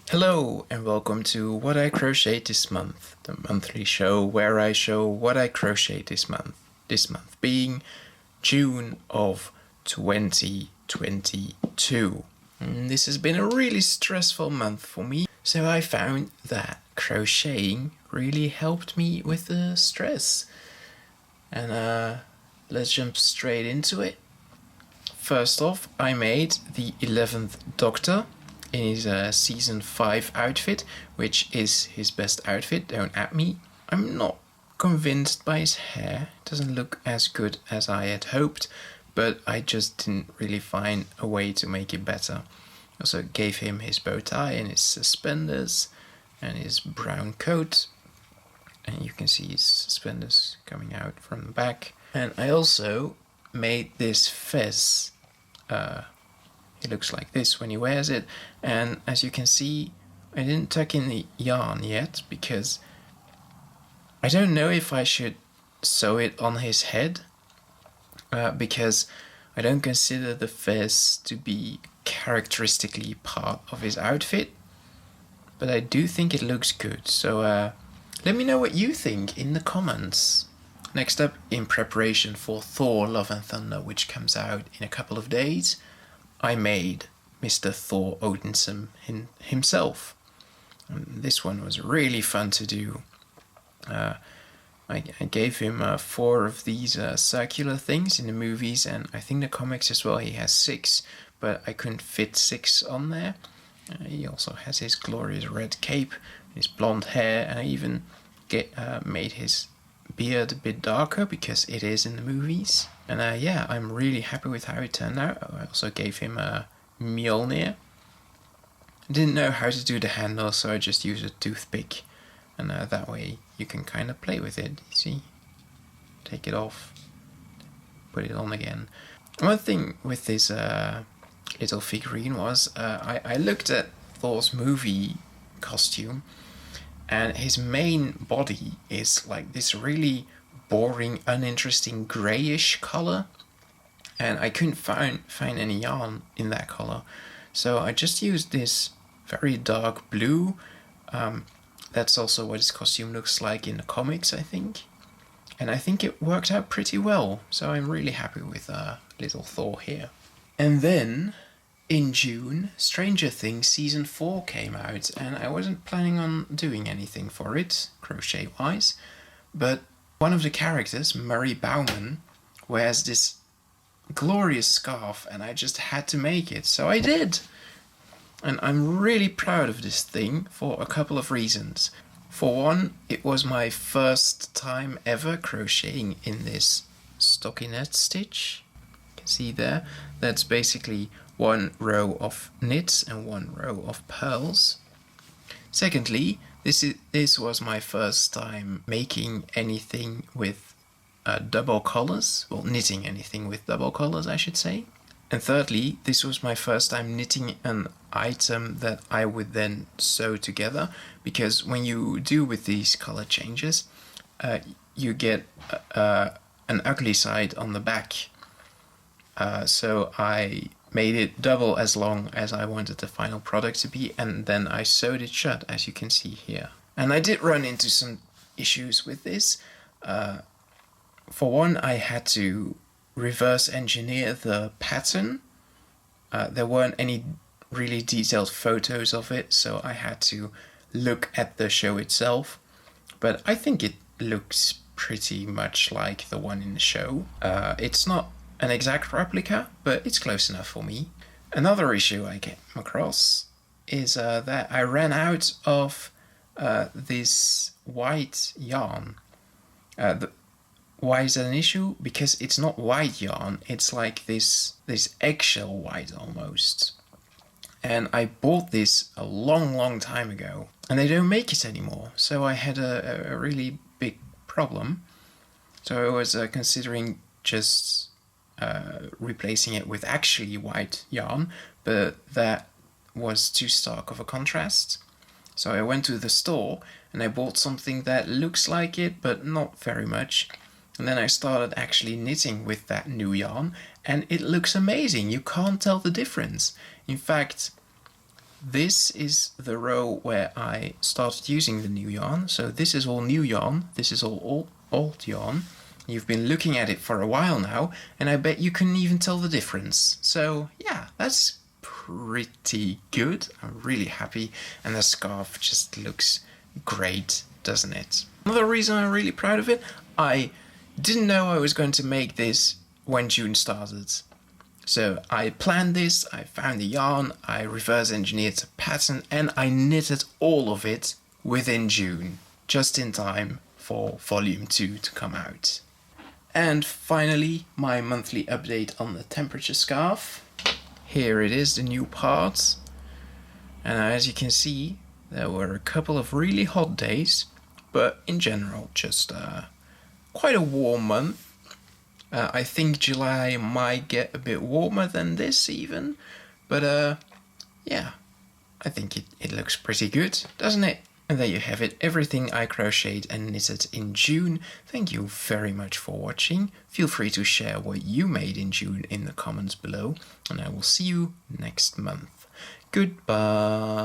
Hello and welcome to What I Crochet This Month, the monthly show where I show what I crochet this month. This month being June of 2022. This has been a really stressful month for me, so I found that crocheting really helped me with the stress. And let's jump straight into it. First off, I made the 11th Doctor in his season 5 outfit, which is his best outfit, don't at me. I'm not convinced by his hair, it doesn't look as good as I had hoped, but I just didn't really find a way to make it better. I also gave him his bow tie and his suspenders and his brown coat, and you can see his suspenders coming out from the back. And I also made this fez. It looks like this when he wears it, and as you can see, I didn't tuck in the yarn yet because I don't know if I should sew it on his head, because I don't consider the fez to be characteristically part of his outfit, but I do think it looks good, so let me know what you think in the comments. Next up, in preparation for Thor Love and Thunder, which comes out in a couple of days, I made Mr. Thor Odinson himself. And this one was really fun to do. I gave him 4 of these circular things in the movies, and I think the comics as well. He has 6, but I couldn't fit 6 on there. He also has his glorious red cape, his blonde hair, and I even made his beard a bit darker because it is in the movies. And yeah, I'm really happy with how it turned out. I also gave him a Mjolnir. I didn't know how to do the handle, so I just used a toothpick, and that way you can kind of play with it. You see, take it off, put it on again. One thing with this little figurine was I looked at Thor's movie costume, and his main body is like this really boring, uninteresting greyish color, and I couldn't find any yarn in that color, so I just used this very dark blue. That's also what his costume looks like in the comics, I think, and I think it worked out pretty well, so I'm really happy with little Thor here. And then in June, Stranger Things Season 4 came out, and I wasn't planning on doing anything for it, crochet-wise, but one of the characters, Murray Bauman, wears this glorious scarf, and I just had to make it, so I did! And I'm really proud of this thing for a couple of reasons. For one, it was my first time ever crocheting in this stockinette stitch. You can see there, that's basically 1 row of knits and 1 row of purls. Secondly, this was my first time making anything with double colors, well, knitting anything with double colors, I should say. And thirdly, this was my first time knitting an item that I would then sew together, because when you do with these color changes, you get an ugly side on the back. So I made it double as long as I wanted the final product to be, and then I sewed it shut, as you can see here. And I did run into some issues with this. For one, I had to reverse engineer the pattern. There weren't any really detailed photos of it, so I had to look at the show itself. But I think it looks pretty much like the one in the show. It's not an exact replica, but it's close enough for me. Another issue I came across is that I ran out of this white yarn. Why is that an issue? Because it's not white yarn, it's like this eggshell white almost. And I bought this a long time ago, and they don't make it anymore, so I had a really big problem. So I was considering just replacing it with actually white yarn, but that was too stark of a contrast. So I went to the store and I bought something that looks like it, but not very much. And then I started actually knitting with that new yarn, and it looks amazing. You can't tell the difference. In fact, this is the row where I started using the new yarn. So this is all new yarn, this is all old yarn. You've been looking at it for a while now, and I bet you couldn't even tell the difference. So yeah, that's pretty good. I'm really happy, and the scarf just looks great, doesn't it? Another reason I'm really proud of it, I didn't know I was going to make this when June started. So I planned this, I found the yarn, I reverse engineered the pattern, and I knitted all of it within June, just in time for volume 2 to come out. And finally, my monthly update on the temperature scarf. Here it is, the new part. And as you can see, there were a couple of really hot days, but in general, just quite a warm month. I think July might get a bit warmer than this even, but yeah, I think it looks pretty good, doesn't it? And there you have it, everything I crocheted and knitted in June. Thank you very much for watching. Feel free to share what you made in June in the comments below, and I will see you next month. Goodbye.